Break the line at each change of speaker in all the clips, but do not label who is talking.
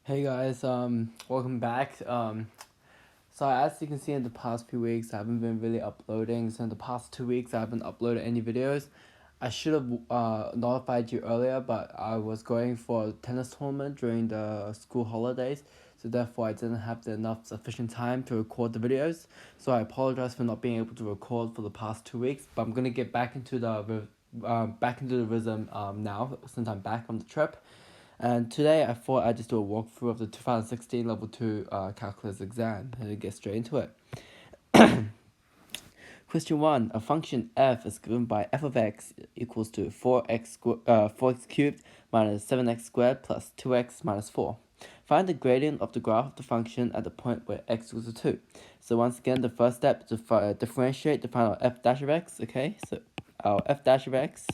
Hey guys, welcome back. So as you can see in the past few weeks, I haven't been really uploading. So in the past 2 weeks, I haven't uploaded any videos. I should have notified you earlier, but I was going for a tennis tournament during the school holidays, so therefore I didn't have enough sufficient time to record the videos. So I apologize for not being able to record for the past 2 weeks, but I'm gonna get back into the rhythm now since I'm back from the trip. And today I thought I'd just do a walkthrough of the 2016 Level 2 Calculus exam and get straight into it. Question 1. A function f is given by f of x equals to 4x cubed minus 7x squared plus 2x minus 4. Find the gradient of the graph of the function at the point where x equals to 2. So once again, the first step is to differentiate to find our f dash of x. Okay, so our f dash of x,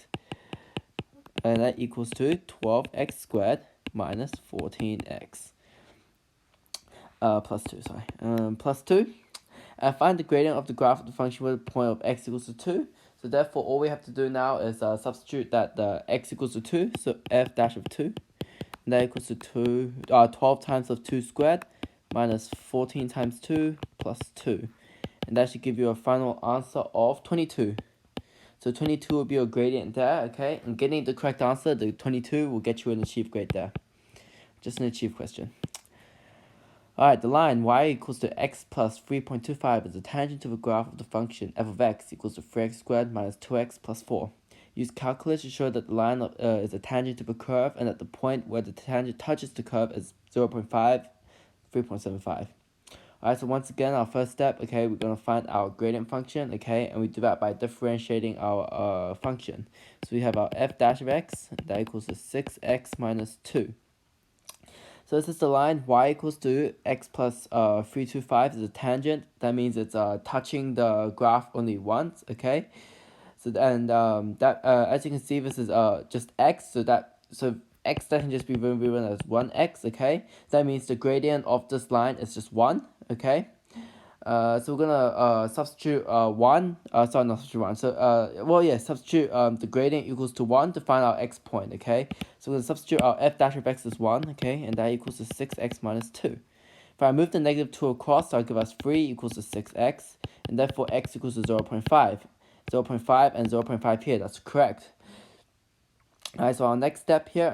and that equals to 12x squared minus 14x plus 2, plus 2. Find the gradient of the graph of the function with the point of x equals to 2. So therefore, all we have to do now is substitute that the x equals to 2, so f dash of 2, and that equals to 12 times of 2 squared minus 14 times 2 plus 2. And that should give you a final answer of 22. So 22 will be your gradient there, okay? And getting the correct answer, the 22, will get you an achieved grade there. Just an achieved question. Alright, the line y equals to x plus 3.25 is a tangent to the graph of the function f of x equals to 3x squared minus 2x plus 4. Use calculus to show that the line is a tangent to the curve and that the point where the tangent touches the curve is 0.5, 3.75. Alright, so once again, our first step, okay, we're going to find our gradient function, okay, and we do that by differentiating our function. So we have our f dash of x, that equals to 6x minus 2. So this is the line y equals to x plus 325 is a tangent. That means it's touching the graph only once, okay? So as you can see, this is just x, so x that can just be rewritten as 1x, okay? That means the gradient of this line is just 1, okay? So we're gonna substitute 1, sorry, not substitute 1, so, substitute the gradient equals to 1 to find our x point, okay? So we're gonna substitute our f dash of x as 1, okay, and that equals to 6x minus 2. If I move the negative 2 across, that'll give us 3 equals to 6x, and therefore x equals to 0.5. 0.5 and 0.5 here, that's correct. Alright, so our next step here,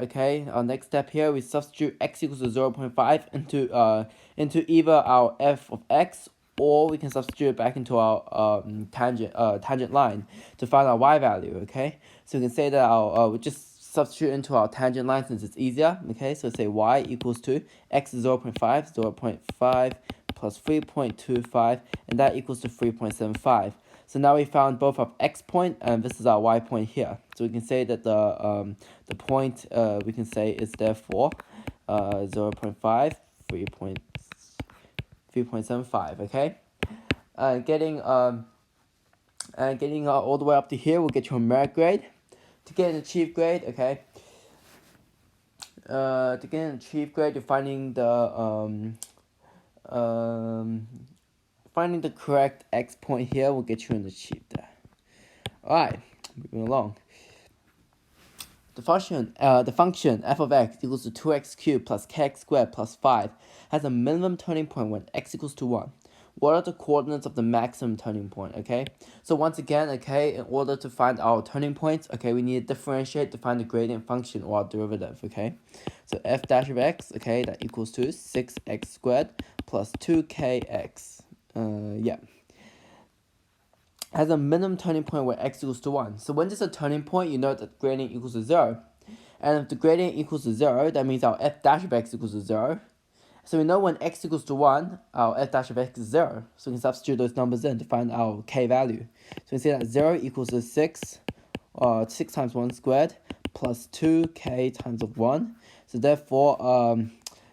we substitute x equals to 0.5 into either our f of x, or we can substitute it back into our tangent line to find our y value, okay? So we can say that we just substitute into our tangent line since it's easier, okay? So say y equals to x is 0.5, 0.5 plus 3.25, and that equals to 3.75. So now we found both our x point and this is our y point here. So we can say that the point we can say is therefore 0.5, 3.75. Okay, getting all the way up to here will get you a merit grade. To get an achieved grade, okay. To get an achieved grade, you're finding the correct x point here will get you an achieved there. Alright, moving along. The function f of x equals to 2x cubed plus kx squared plus 5 has a minimum turning point when x equals to 1. What are the coordinates of the maximum turning point, okay? So once again, okay, in order to find our turning points, okay, we need to differentiate to find the gradient function or our derivative, okay? So f dash of x, okay, that equals to 6x squared plus 2kx. Has a minimum turning point where x equals to 1. So when there's a turning point, you know that gradient equals to 0. And if the gradient equals to 0, that means our f dash of x equals to 0. So we know when x equals to 1, our f dash of x is 0. So we can substitute those numbers in to find our k value. So we say that 0 equals to 6, 6 times 1 squared, plus 2k times of 1. So therefore,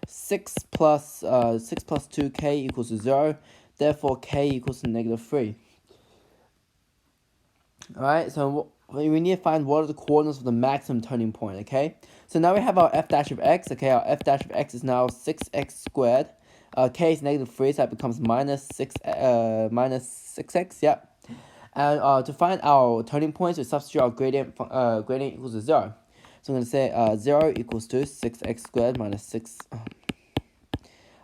6 plus 2k equals to 0. Therefore, k equals to negative 3. Alright, so we need to find what are the coordinates of the maximum turning point, okay? So now we have our f dash of x, okay? Our f dash of x is now 6x squared. K is negative 3, so that becomes minus 6x, yep. And to find our turning points, we substitute our gradient equals to 0. So I'm going to say 0 equals to 6x squared minus 6.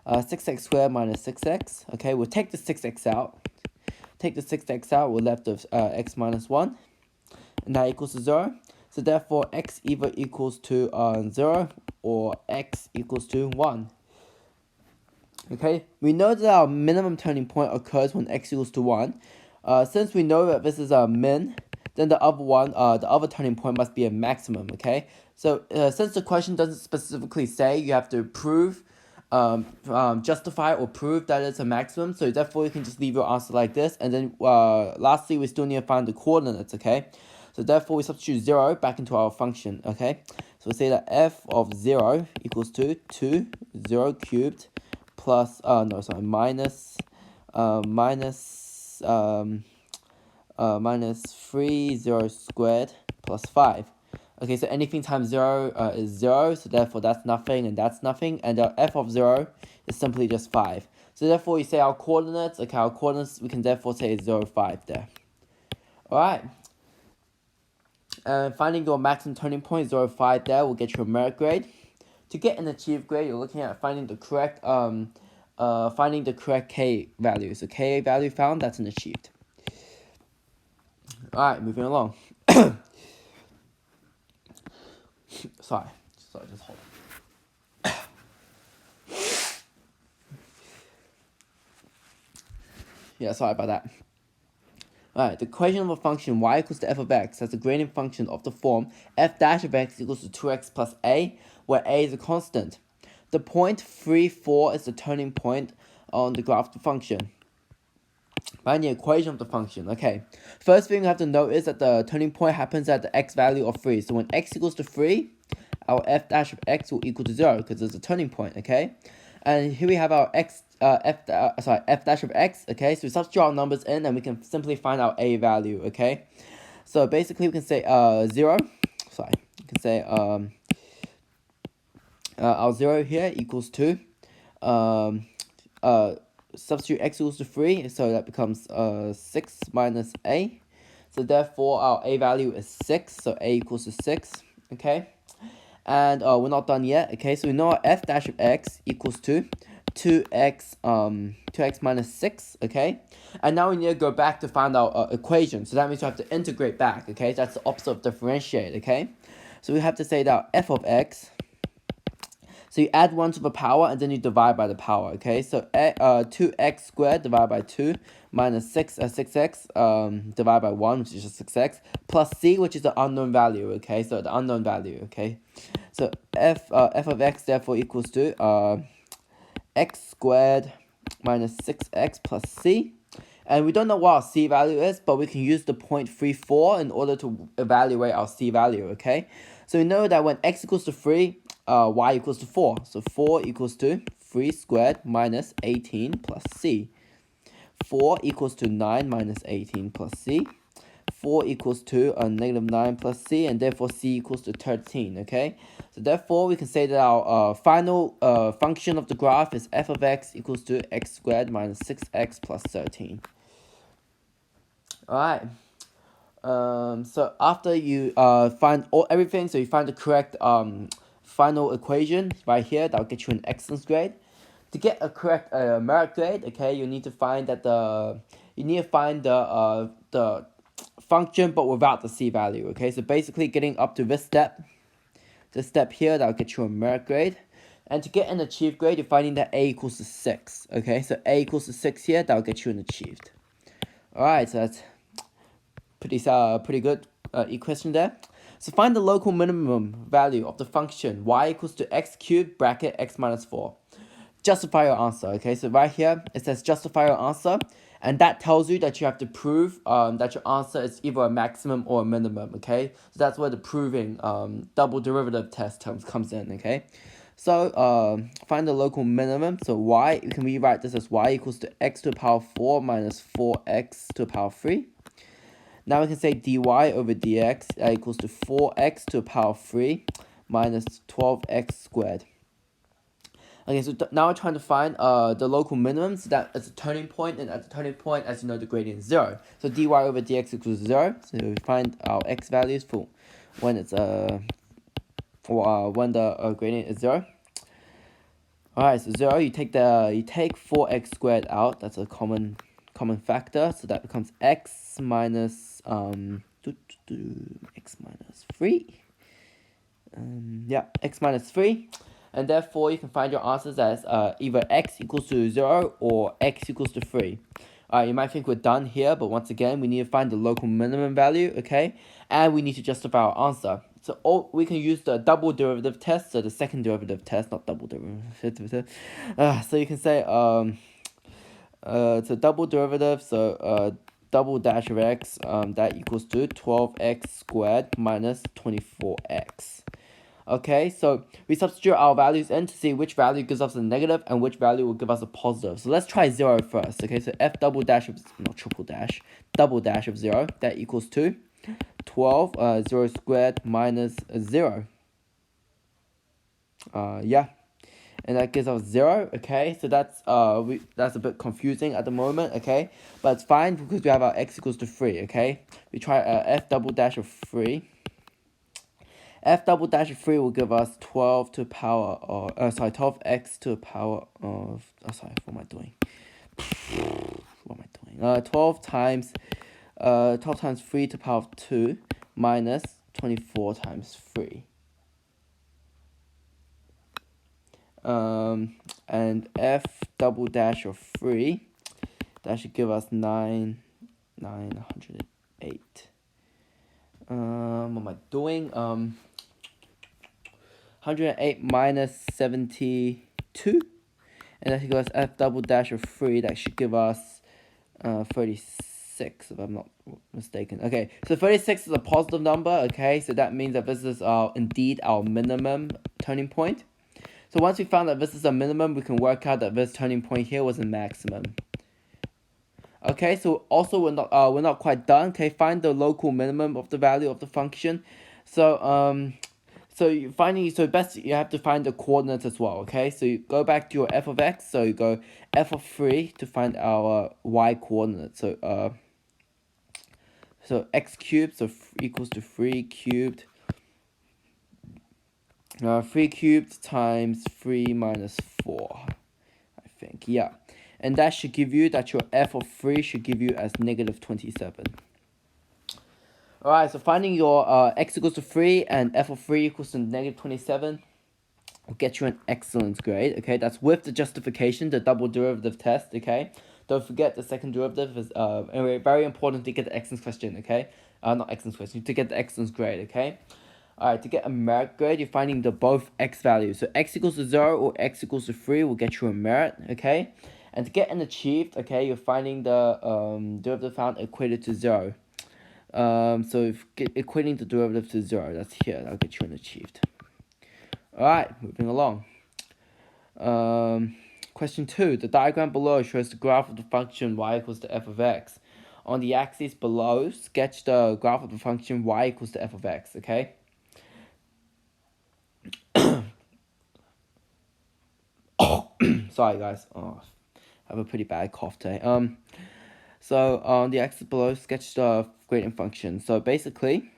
6x squared minus 6x. Okay, we'll take the 6x out. Take the 6x out, we're left with x minus 1. And that equals to 0. So therefore, x either equals to 0 or x equals to 1. Okay, we know that our minimum turning point occurs when x equals to 1. Since we know that this is a min, then the other turning point must be a maximum, okay? So since the question doesn't specifically say you have to prove, justify or prove that it's a maximum, so therefore you can just leave your answer like this, and then lastly we still need to find the coordinates, okay? So therefore we substitute 0 back into our function, okay? So we say that f of 0 equals to 2, 0 cubed, plus, minus 3, 0 squared, plus 5. Okay, so anything times 0 is 0, so therefore that's nothing and that's nothing, and f of 0 is simply just 5. So therefore you say our coordinates, okay, our coordinates we can therefore say is 0, 5 there. Alright. Finding your maximum turning point, 0, 5 there, will get you a merit grade. To get an achieved grade, you're looking at finding the correct K value. So K value found, that's an achieved. Alright, moving along. Sorry, just hold on. Yeah, sorry about that. Alright, the equation of a function y equals to f of x has a gradient function of the form f dash of x equals to 2x plus a, where a is a constant. The point 3, 4 is the turning point on the graph of the function. Find the equation of the function. Okay, first thing you have to note is that the turning point happens at the x value of 3. So when x equals to 3, our f dash of x will equal to 0 because it's a turning point, okay? And here we have our f dash of x, okay? So we substitute our numbers in and we can simply find our a value, okay? So basically we can say 0, we can say our 0 here equals to, substitute x equals to 3, so that becomes 6 minus a. So therefore our a value is 6, so a equals to 6, okay? And we're not done yet, okay? So we know our f dash of x equals to 2x minus 6, okay? And now we need to go back to find our equation. So that means we have to integrate back, okay? That's the opposite of differentiate, okay? So we have to say that f of x, so you add 1 to the power and then you divide by the power, okay? So 2x squared divided by 2 minus 6x divided by 1, which is just 6x, plus c, which is the unknown value, okay? So the unknown value, okay? So f of x therefore equals to x squared minus 6x plus c. And we don't know what our c value is, but we can use the 0.34 in order to evaluate our c value, okay? So we know that when x equals to 3, y equals to 4. So 4 equals to 3 squared minus 18 plus c. 4 equals to 9 minus 18 plus c. 4 equals to negative 9 plus c, and therefore c equals to 13, okay? So therefore, we can say that our final function of the graph is f of x equals to x squared minus 6x plus 13. Alright. So after you find everything, so you find the correct final equation right here, that'll get you an excellence grade. To get a correct merit grade, okay, you need to find that the function but without the c value, okay? So basically getting up to this step here, that'll get you a merit grade. And to get an achieved grade, you're finding that a equals to 6, okay? So a equals to 6 here, that'll get you an achieved. Alright, so that's pretty good equation there. So find the local minimum value of the function y equals to x cubed bracket x minus 4. Justify your answer, okay? So right here, it says justify your answer, and that tells you that you have to prove that your answer is either a maximum or a minimum, okay? So that's where the proving double derivative test comes in, okay? So find the local minimum. So y, you can rewrite this as y equals to x to the power 4 minus 4x to the power 3. Now we can say dy over dx equals to 4x to the power 3 minus 12x squared. Okay, so now we're trying to find the local minimum, so that it's a turning point, and at the turning point, as you know, the gradient is 0. So dy over dx equals 0. So we find our x values for when it's when the gradient is 0. Alright, so 0, you take 4x squared out, that's a common factor, so that becomes x minus x minus 3. X minus 3. And therefore, you can find your answers as either x equals to 0 or x equals to 3. Alright, you might think we're done here, but once again, we need to find the local minimum value, okay? And we need to justify our answer. So we can use the double derivative test, so the second derivative test, not double derivative. So you can say, it's a double derivative, so double dash of x, that equals to 12x squared minus 24x. Okay, so we substitute our values in to see which value gives us a negative and which value will give us a positive. So let's try 0 first. Okay, so f double dash of, not triple dash, double dash of 0, that equals to 12, 0 squared minus 0. And that gives us 0, okay? So that's a bit confusing at the moment, okay? But it's fine because we have our x equals to 3, okay? We try f double dash of 3. F double dash of 3 will give us 12 to the power of, 12x to the power of, what am I doing? 12 times 3 to the power of 2 minus 24 times 3. And f double dash of 3, that should give us 908. What am I doing? 108 minus 72, and that should give us f double dash of 3, that should give us 36, if I'm not mistaken. Okay, so 36 is a positive number, okay, so that means that this is indeed our minimum turning point. So once we found that this is a minimum, we can work out that this turning point here was a maximum. Okay, so also we're not quite done. Okay, find the local minimum of the value of the function. So best you have to find the coordinates as well. Okay, so you go back to your f of x. So you go f of 3 to find our y coordinate. So x cubed equals to 3 cubed. 3 cubed times 3 minus 4, I think, yeah. And that should give you, that your f of 3 should give you as negative 27. Alright, so finding your x equals to 3 and f of 3 equals to negative 27 will get you an excellent grade, okay? That's with the justification, the double derivative test, okay? Don't forget the second derivative is anyway, very important to get the excellence question, okay? Not excellence question, to get the excellence grade, okay? Alright, to get a merit grade, you're finding the both x values. So x equals to 0 or x equals to 3 will get you a merit, okay? And to get an achieved, okay, you're finding the derivative found equated to 0. So equating the derivative to 0, that's here, that'll get you an achieved. Alright, moving along. Question 2. The diagram below shows the graph of the function y equals to f of x. On the axis below, sketch the graph of the function y equals to f of x, okay? Sorry guys, I have a pretty bad cough today. So on the axis below, sketch the gradient function. So basically,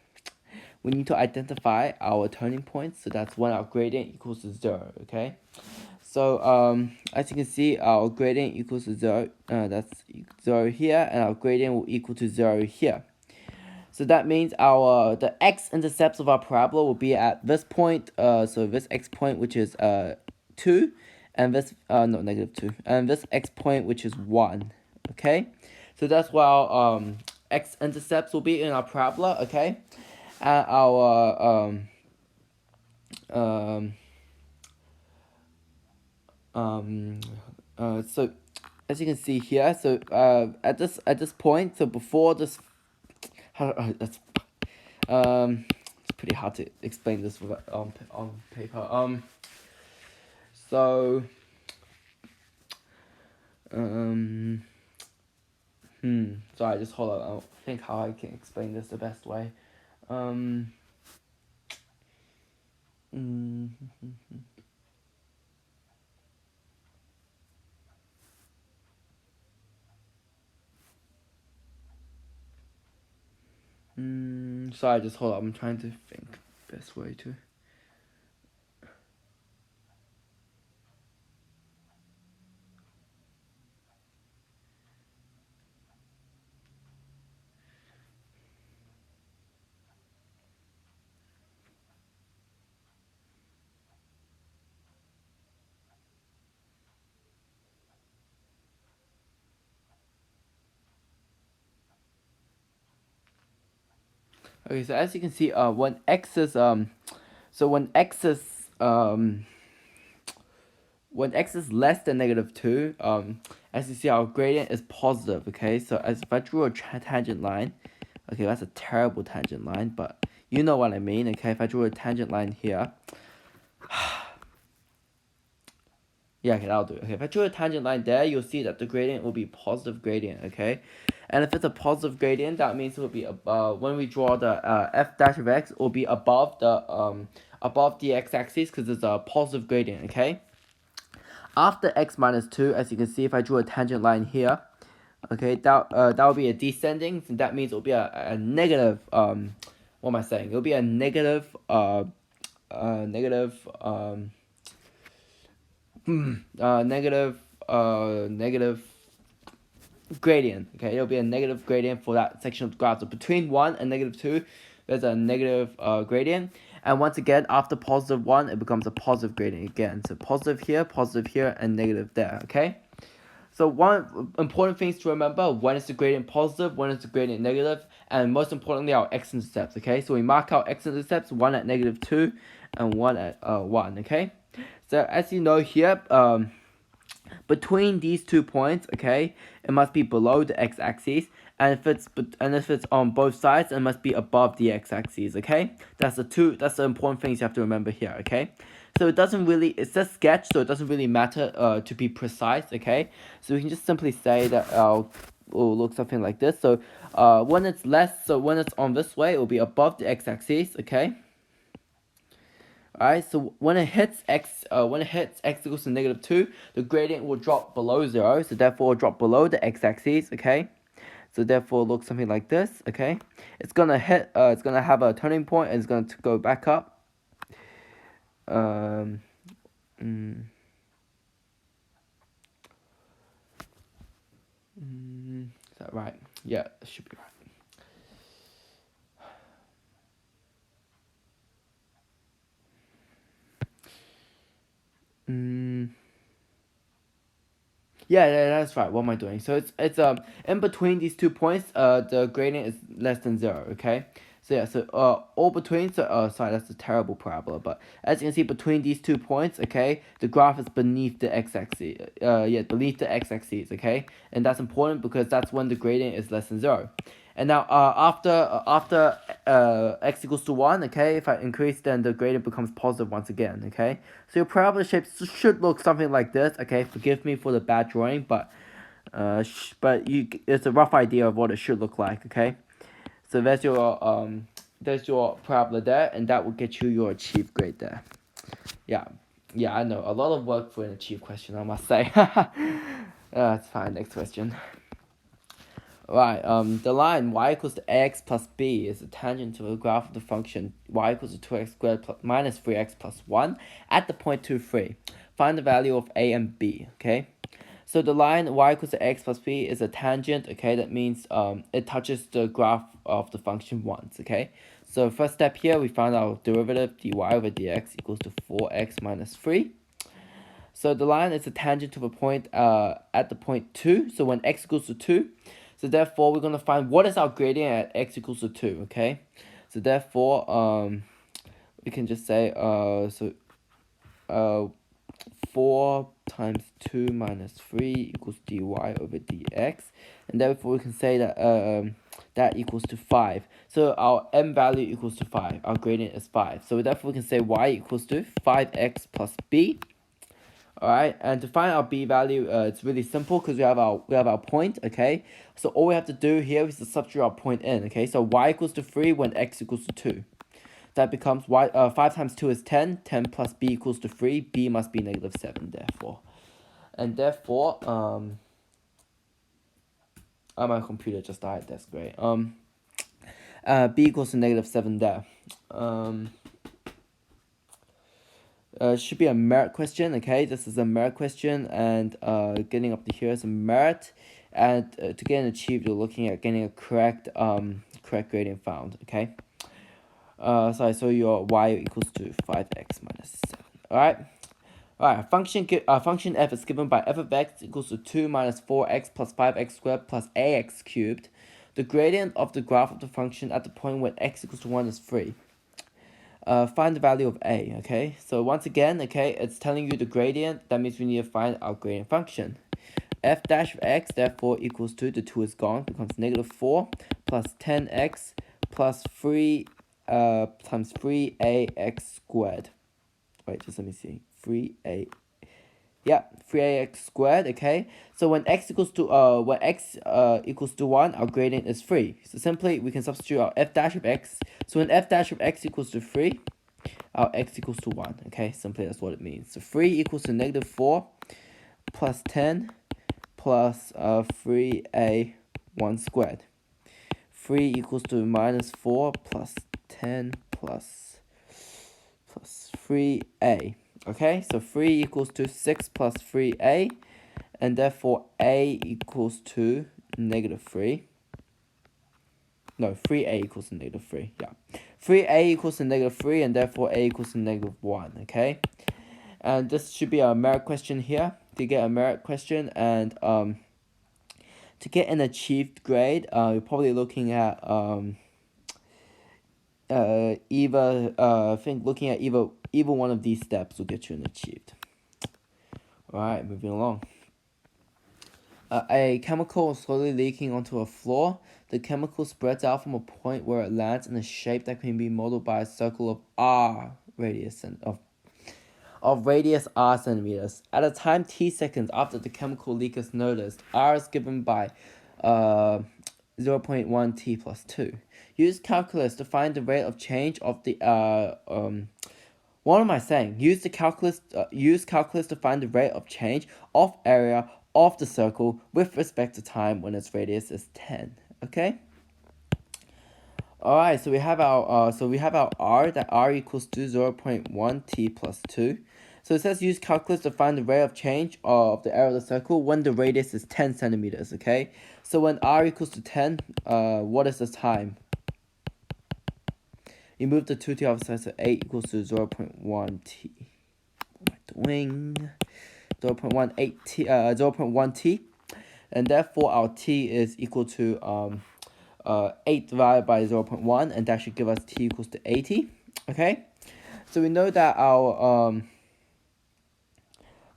we need to identify our turning points. So that's when our gradient equals to 0, okay? So as you can see, our gradient equals to 0. That's 0 here, and our gradient will equal to 0 here. So that means the x-intercepts of our parabola will be at this point. So this x point, which is 2, and this negative 2, and this x point, which is 1. Okay, so that's why our x-intercepts will be in our parabola. Okay, and our so as you can see here, so at this point, so before this, that's it's pretty hard to explain this on paper. So sorry, just hold on. I'll think how I can explain this the best way. Sorry, just hold on. I'm trying to think best way to. Okay, so as you can see, when x is when x is less than -2, as you see, our gradient is positive. Okay, so as if I drew a tangent line, okay, that's a terrible tangent line, but you know what I mean. Okay, if I drew a tangent line here, yeah, okay, that'll do. Okay, if I drew a tangent line there, you'll see that the gradient will be positive gradient. Okay, and if it's a positive gradient, that means it will be when we draw the f dash of x, it will be above the x-axis because it's a positive gradient. Okay. After x minus 2, as you can see, if I drew a tangent line here, okay, that will be a descending, so that means it will be a negative, what am I saying? It will be a negative, negative gradient. Okay, it'll be a negative gradient for that section of the graph. So between 1 and -2, there's a negative gradient. And once again, after positive 1, it becomes a positive gradient again. So positive here, and negative there. Okay. So one important things to remember: when is the gradient positive, when is the gradient negative, and most importantly, our x-intercepts. Okay. So we mark our x-intercepts: one at -2, and one at 1. Okay. So as you know here, between these 2 points, okay, it must be below the x-axis, and if it's on both sides, it must be above the x-axis. Okay, that's the important things you have to remember here. Okay, so it says sketch, so it doesn't really matter to be precise. Okay, so we can just simply say that it will look something like this. So when it's on this way, it will be above the x-axis. Okay. Alright, so when it hits x equals to -2, the gradient will drop below 0, so therefore drop below the x-axis. Okay, so therefore look something like this. Okay, it's gonna have a turning point and it's gonna go back up. Is that right? Yeah, it should be right. Yeah, that's right. What am I doing? So it's in between these 2 points, the gradient is less than 0. Okay. So yeah, so all between. So sorry, that's a terrible parabola. But as you can see, between these 2 points, okay, the graph is beneath the x-axis. Beneath the x-axis. Okay, and that's important because that's when the gradient is less than 0. And now after x equals to 1, okay, if I increase, then the gradient becomes positive once again. Okay, so your parabola shape should look something like this. Okay, forgive me for the bad drawing, but it's a rough idea of what it should look like. Okay, so there's your parabola there, and that will get you your achieved grade there. Yeah, I know, a lot of work for an achieved question, I must say. That's fine. Next question. Right, the line y equals to x plus b is a tangent to the graph of the function y equals to 2x squared minus 3x plus 1 at the point 2, 3. Find the value of a and b. Okay, so the line y equals to x plus b is a tangent. Okay, that means it touches the graph of the function once. Okay, so first step here, we found our derivative dy over dx equals to 4x minus 3. So the line is a tangent to the point at the point 2, so when x equals to 2. So therefore, we're going to find what is our gradient at x equals to 2, okay? So therefore, we can just say, 4 times 2 minus 3 equals dy over dx. And therefore, we can say that that equals to 5. So our m value equals to 5. Our gradient is 5. So therefore, we can say y equals to 5x plus b. Alright, and to find our b value, it's really simple because we have our point. Okay, so all we have to do here is to substitute our point in. Okay, so y equals to 3 when x equals to 2. That becomes 5 times 2 is 10. 10 plus b equals to 3. B must be -7, therefore. And therefore, my computer just died. That's great. B equals to -7 there. Should be a merit question. Okay, this is a merit question, and getting up to here is a merit, and to get an achieved, you're looking at getting a correct gradient found. Okay, so your y equals to 5x minus 7. Alright, function f is given by f of x equals to 2 minus 4x plus 5x squared plus ax cubed. The gradient of the graph of the function at the point when x equals to 1 is 3. Find the value of a, okay? So once again, okay, it's telling you the gradient. That means we need to find our gradient function. F dash of x, therefore, equals to, the 2 is gone, becomes negative 4 plus 10x plus 3 times 3ax squared. Wait, just let me see. 3ax squared, okay? So when x equals to 1, our gradient is 3. So simply, we can substitute our f dash of x. So when f dash of x equals to 3, our x equals to 1, okay? Simply, that's what it means. So 3 equals to negative 4 plus 10 plus 3a 1 squared. 3 equals to minus 4 plus 10 plus 3a. Okay, so 3 equals to 6 plus 3a, and therefore a equals to negative 3. No, 3a equals to negative 3, yeah. 3a equals to negative 3, and therefore a equals to negative 1, okay? And this should be a merit question here. To get a merit question, and to get an achieved grade, you're probably looking at either one of these steps will get you an achieved. Alright, moving along. A chemical is slowly leaking onto a floor. The chemical spreads out from a point where it lands in a shape that can be modeled by a circle of r radius of radius r centimeters. At a time t seconds after the chemical leak is noticed, r is given by 0.1 t plus 2. Use calculus to find the rate of change of the what am I saying? Use calculus to find the rate of change of area of the circle with respect to time when its radius is 10. Okay? Alright, so we have our r, that r equals to 0.1 t plus 2. So it says use calculus to find the rate of change of the area of the circle when the radius is 10 centimeters, okay? So when r equals to 10, what is the time? You move the 2 to the other side, so 8 equals to 0.1 t. What am I doing? 0.1 t. And therefore our t is equal to 8 divided by 0.1, and that should give us t equals to 80. Okay? So we know that our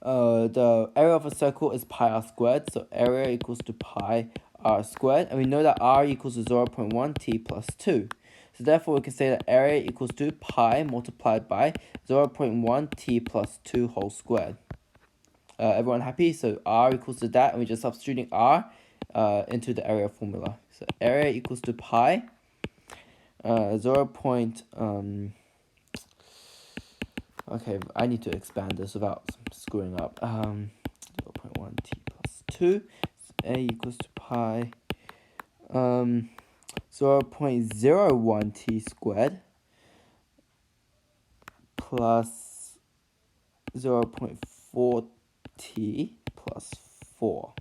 the area of a circle is pi r squared, so area equals to pi r squared, and we know that r equals to 0.1 t plus 2. So therefore we can say that area equals to pi multiplied by 0.1 t plus 2 whole squared. Everyone happy? So r equals to that, and we're just substituting r into the area formula. So area equals to pi 0. Okay, I need to expand this without screwing up. 0.1 t plus 2. So a equals to pi 0.01 t squared plus 0.4 t plus 4.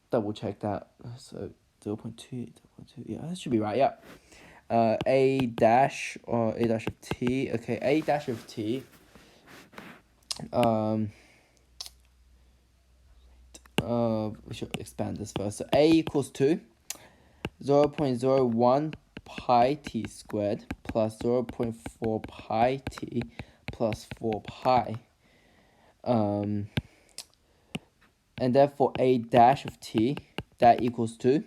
Double check that. So 0.2, yeah, that should be right, yeah. A dash of t, okay, a dash of t, we should expand this first. So a equals to 0.01 pi t squared plus 0.4 pi t plus 4 pi. And therefore a dash of t, that equals to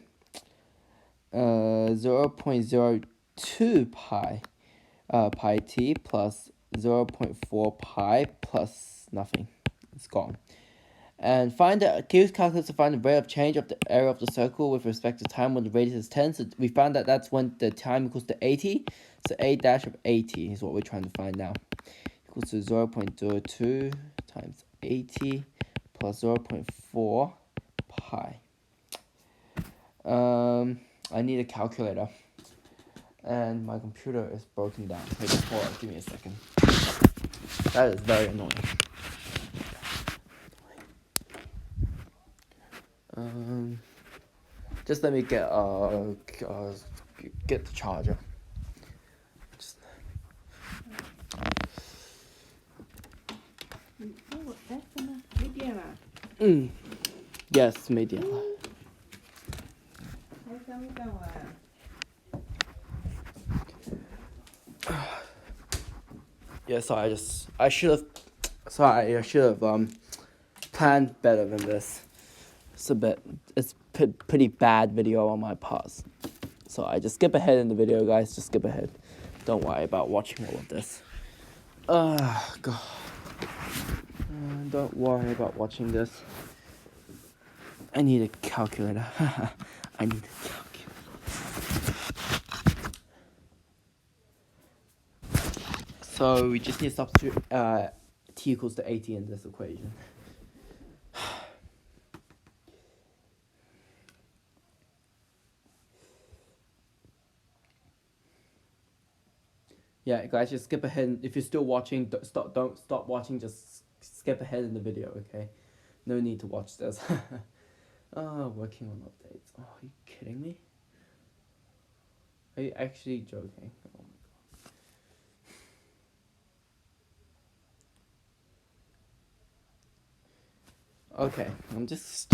0.02 pi pi t plus 0.4 pi plus nothing. It's gone. And use calculus to find the rate of change of the area of the circle with respect to time when the radius is 10. So we found that that's when the time equals to 80. So a dash of 80 is what we're trying to find now. Equals to 0.02 times 80 plus 0.4 pi. I need a calculator. And my computer is broken down. So just hold on, give me a second. That is very annoying. Just let me get the charger.
Oh, that's enough.
Yes, medium. Yeah, sorry, I should have planned better than this. It's pretty bad video on my part. So I just skip ahead in the video, guys. Just skip ahead. Don't worry about watching all of this. God. Don't worry about watching this. I need a calculator. I need a calculator. So we just need to substitute t equals to 80 in this equation. Yeah, guys, just skip ahead. If you're still watching, don't stop watching. Just skip ahead in the video, okay? No need to watch this. Working on updates. Oh, are you kidding me? Are you actually joking? Oh my god. Okay, I'm just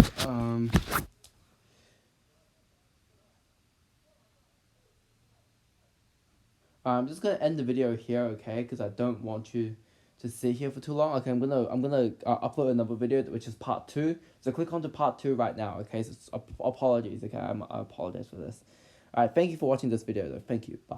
I'm just gonna end the video here, okay? Because I don't want you to sit here for too long. Okay, I'm gonna upload another video which is part 2. So click on to part 2 right now, okay? So apologies, okay? I apologize for this. Alright, thank you for watching this video though. Thank you. Bye.